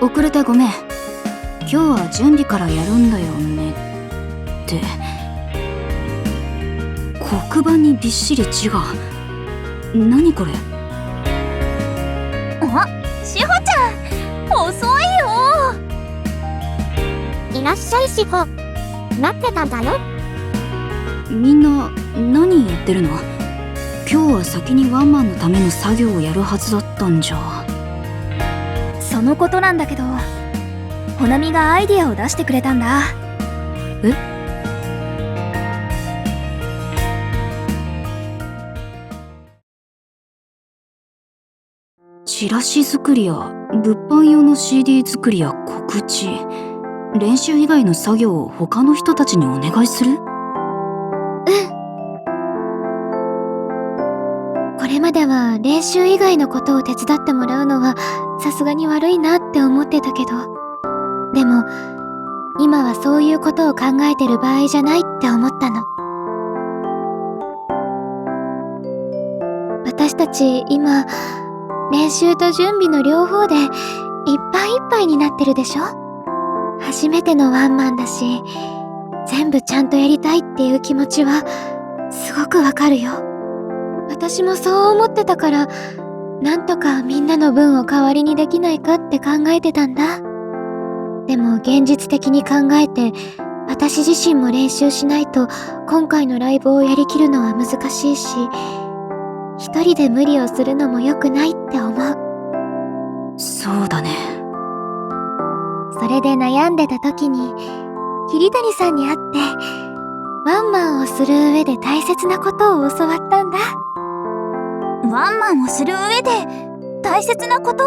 遅れてごめん。今日は準備からやるんだよねって。黒板にびっしり字が。何これ。あ、しほちゃん遅いよ。いらっしゃいしほ。待ってたんだよ。みんな何やってるの？今日は先にワンマンのための作業をやるはずだったんじゃ。そのことなんだけど、ほなみがアイディアを出してくれたんだ。え？チラシ作りや物販用の CD 作りや告知、練習以外の作業を他の人たちにお願いする？これまでは練習以外のことを手伝ってもらうのはさすがに悪いなって思ってたけど、でも今はそういうことを考えてる場合じゃないって思ったの。私たち今練習と準備の両方でいっぱいいっぱいになってるでしょ。初めてのワンマンだし、全部ちゃんとやりたいっていう気持ちはすごくわかるよ。私もそう思ってたから、なんとかみんなの分を代わりにできないかって考えてたんだ。でも現実的に考えて、私自身も練習しないと今回のライブをやりきるのは難しいし、一人で無理をするのも良くないって思う。そうだね。それで悩んでた時に桐谷さんに会って、ワンマンをする上で大切なことを教わったんだ。ワンマンをする上で大切なこと？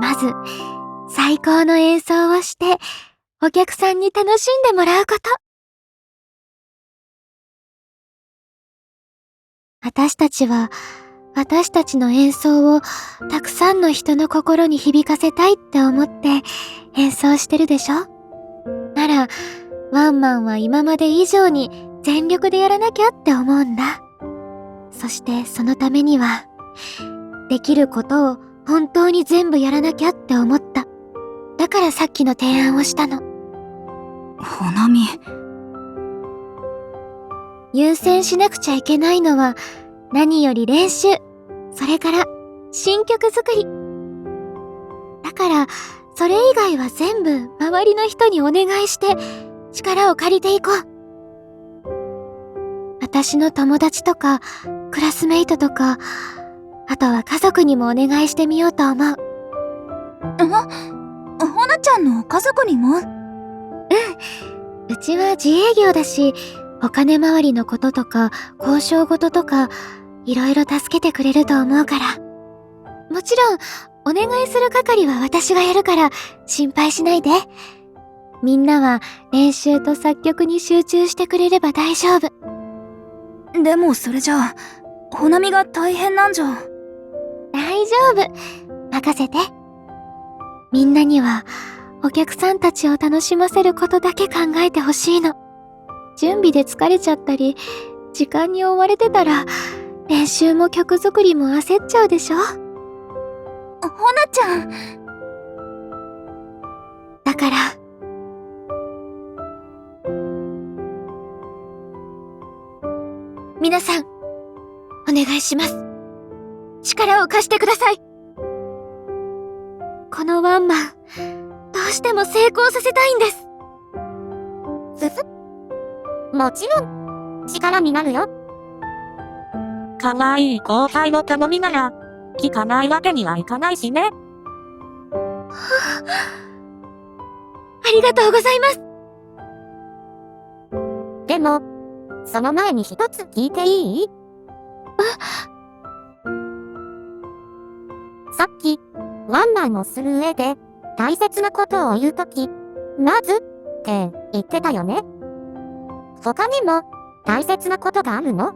まず最高の演奏をしてお客さんに楽しんでもらうこと。私たちは私たちの演奏をたくさんの人の心に響かせたいって思って演奏してるでしょ。ならワンマンは今まで以上に全力でやらなきゃって思うんだ。そしてそのためにはできることを本当に全部やらなきゃって思った。だからさっきの提案をしたの。ほなみ。優先しなくちゃいけないのは何より練習、それから新曲作り。だからそれ以外は全部周りの人にお願いして力を借りていこう。私の友達とかクラスメイトとか、あとは家族にもお願いしてみようと思う。ほなちゃんの家族にも？うちは自営業だし、お金回りのこととか交渉事とかいろいろ助けてくれると思うから。もちろんお願いする係は私がやるから心配しないで。みんなは練習と作曲に集中してくれれば大丈夫。でもそれじゃあほなみが大変なんじゃ。大丈夫、任せて。みんなにはお客さんたちを楽しませることだけ考えてほしいの。準備で疲れちゃったり時間に追われてたら練習も曲作りも焦っちゃうでしょ。ほなちゃん。だから皆さんお願いします。力を貸してください。このワンマンどうしても成功させたいんです。もちろん力になるよ。可愛い後輩の頼みなら聞かないわけにはいかないしね。ありがとうございます。でもその前に一つ聞いていい？さっきワンマンをする上で大切なことを言うとき、まずって言ってたよね。他にも大切なことがあるの？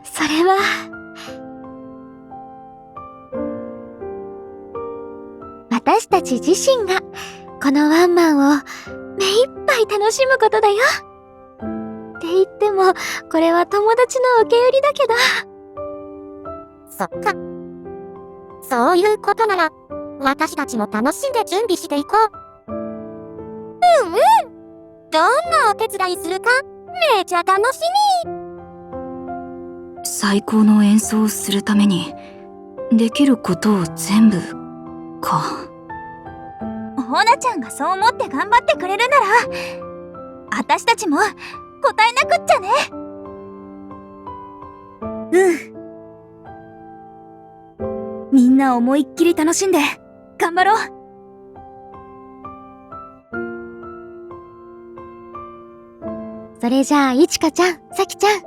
それは私たち自身がこのワンマンを目いっぱい楽しむことだよ。って言ってもこれは友達の受け売りだけど。そっか。そういうことなら、私たちも楽しんで準備していこう。どんなお手伝いするか、めちゃ楽し最高の演奏をするためにできることを全部か。ほなちゃんがそう思って頑張ってくれるなら、私たちも答えなくっちゃね。みんな思いっきり楽しんで頑張ろう。それじゃあ、いちかちゃん、さきちゃん、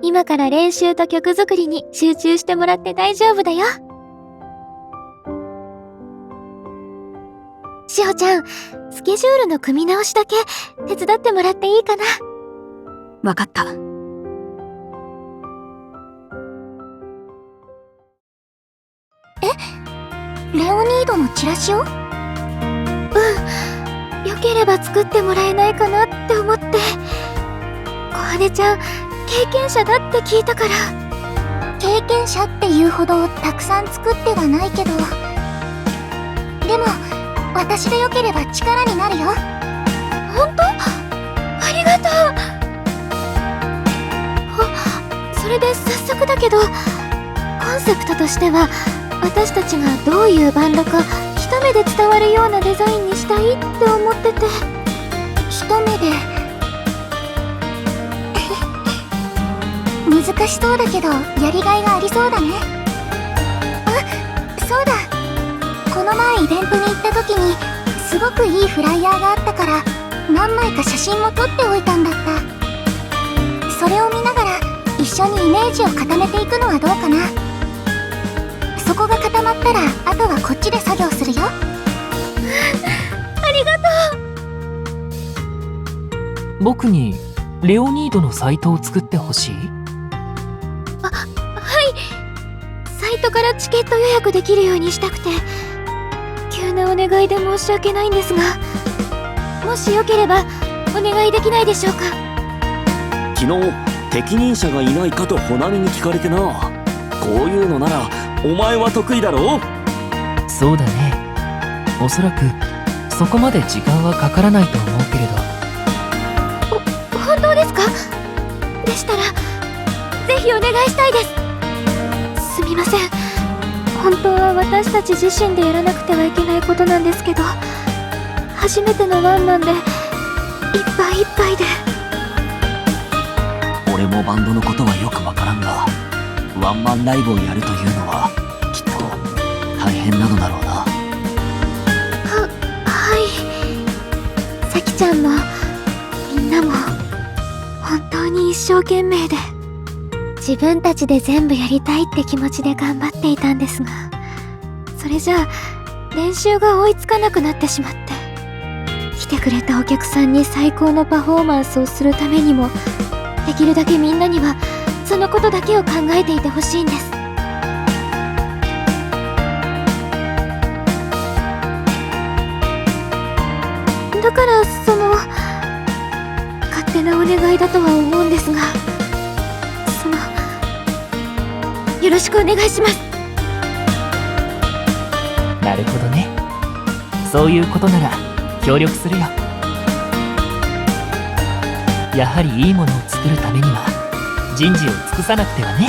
今から練習と曲作りに集中してもらって大丈夫だよ。しほちゃん、スケジュールの組み直しだけ手伝ってもらっていいかな。わかった。レオニードのチラシを？よければ作ってもらえないかなって思って。小羽ちゃん、経験者だって聞いたから。経験者っていうほどたくさん作ってはないけど、でも私でよければ力になるよ。ほんと？ありがとう。それで早速だけど、コンセプトとしては私たちがどういうバンドか一目で伝わるようなデザインにしたいって思ってて。一目で難しそうだけどやりがいがありそうだね。あ、そうだ、この前イベントに行った時にすごくいいフライヤーがあったから何枚か写真も撮っておいたんだった。それを見ながら一緒にイメージを固めていくのはどうかな。そこが固まったらあとはこっちで作業するよ。ありがとう。僕にレオニードのサイトを作ってほしい？サイトからチケット予約できるようにしたくて、急なお願いで申し訳ないんですが、もしよければお願いできないでしょうか。昨日適任者がいないかと穂波に聞かれてな。こういうのならお前は得意だろう。そうだね。おそらくそこまで時間はかからないと思うけれど。本当ですか？でしたらぜひお願いしたいです。すみません、本当は私たち自身でやらなくてはいけないことなんですけど、初めてのワンマンでいっぱいいっぱいで。俺もバンドのことはよくわからんが、ワンマンライブをやるというのはきっと大変なのだろうな。はい。さきちゃんもみんなも本当に一生懸命で、自分たちで全部やりたいって気持ちで頑張っていたんですが、それじゃあ練習が追いつかなくなってしまって、来てくれたお客さんに最高のパフォーマンスをするためにも、できるだけみんなにはそのことだけを考えていてほしいんです。だから勝手なお願いだとは思うんですが、よろしくお願いします。なるほどね。そういうことなら協力するよ。やはりいいものを作るためには人事を尽くさなくてはね。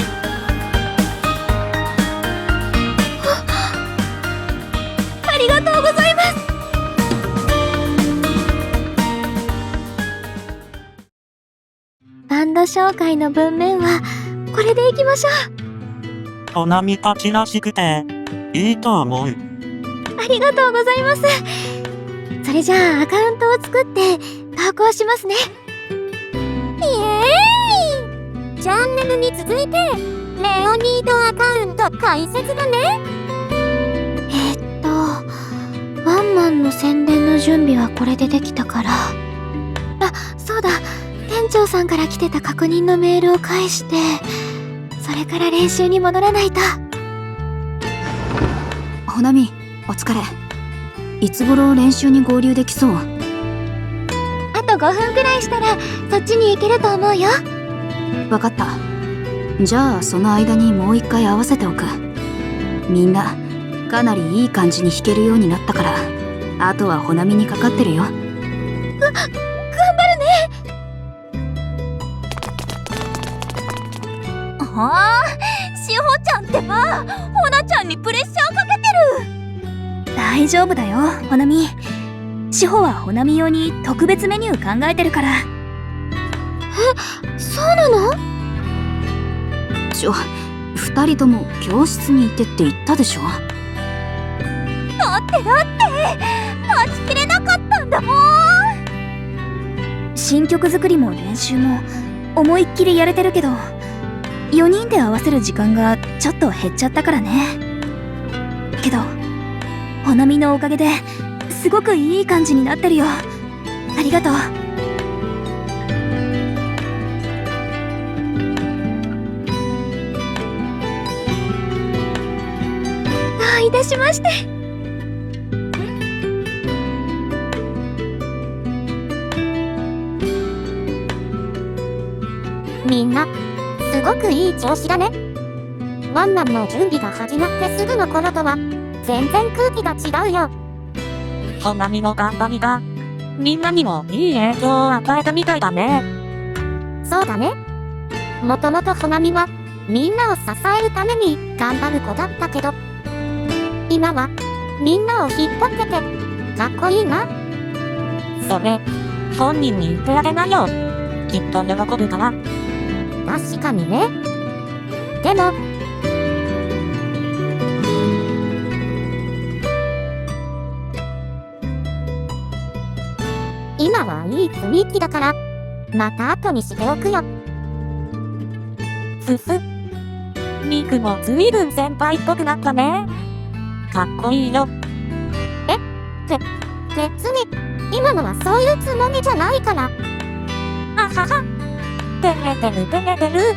ありがとうございます。バンド紹介の文面はこれでいきましょう。穂波たちらしくていいと思う。ありがとうございます。それじゃあアカウントを作って投稿しますね。イエーイ！チャンネルに続いて、レオニードアカウント開設だね。ワンマンの宣伝の準備はこれでできたから。あ、そうだ。店長さんから来てた確認のメールを返して、それから練習に戻らないと。ほなみ、お疲れ。いつ頃練習に合流できそう？あと5分くらいしたらそっちに行けると思うよ。わかった。じゃあその間にもう一回合わせておく。みんなかなりいい感じに弾けるようになったから、あとはほなみにかかってるよ。ああ、しほちゃんってば、ほなちゃんにプレッシャーかけてる。大丈夫だよ、ほなみ。しほはほなみ用に特別メニュー考えてるから。そうなの？二人とも教室に行ってって言ったでしょ。だって待ちきれなかったんだもん。新曲作りも練習も思いっきりやれてるけど、4人で合わせる時間がちょっと減っちゃったからね。けどほなみのおかげですごくいい感じになってるよ。ありがとう。どういたしまして。みんな、すごくいい調子だね。ワンマンの準備が始まってすぐの頃とは、全然空気が違うよ。ほなみの頑張りが、みんなにもいい影響を与えたみたいだね。そうだね。もともとほなみは、みんなを支えるために頑張る子だったけど、今は、みんなを引っ張ってて、かっこいいな。それ、本人に言ってあげなよ。きっと喜ぶから。確かにね。でも、今はいい雰囲気だから、また後にしておくよ。ふふ。ミクもずいぶん先輩っぽくなったね。かっこいいよ。別に、今のはそういうつもりじゃないから。あはは。照れてる照れてる。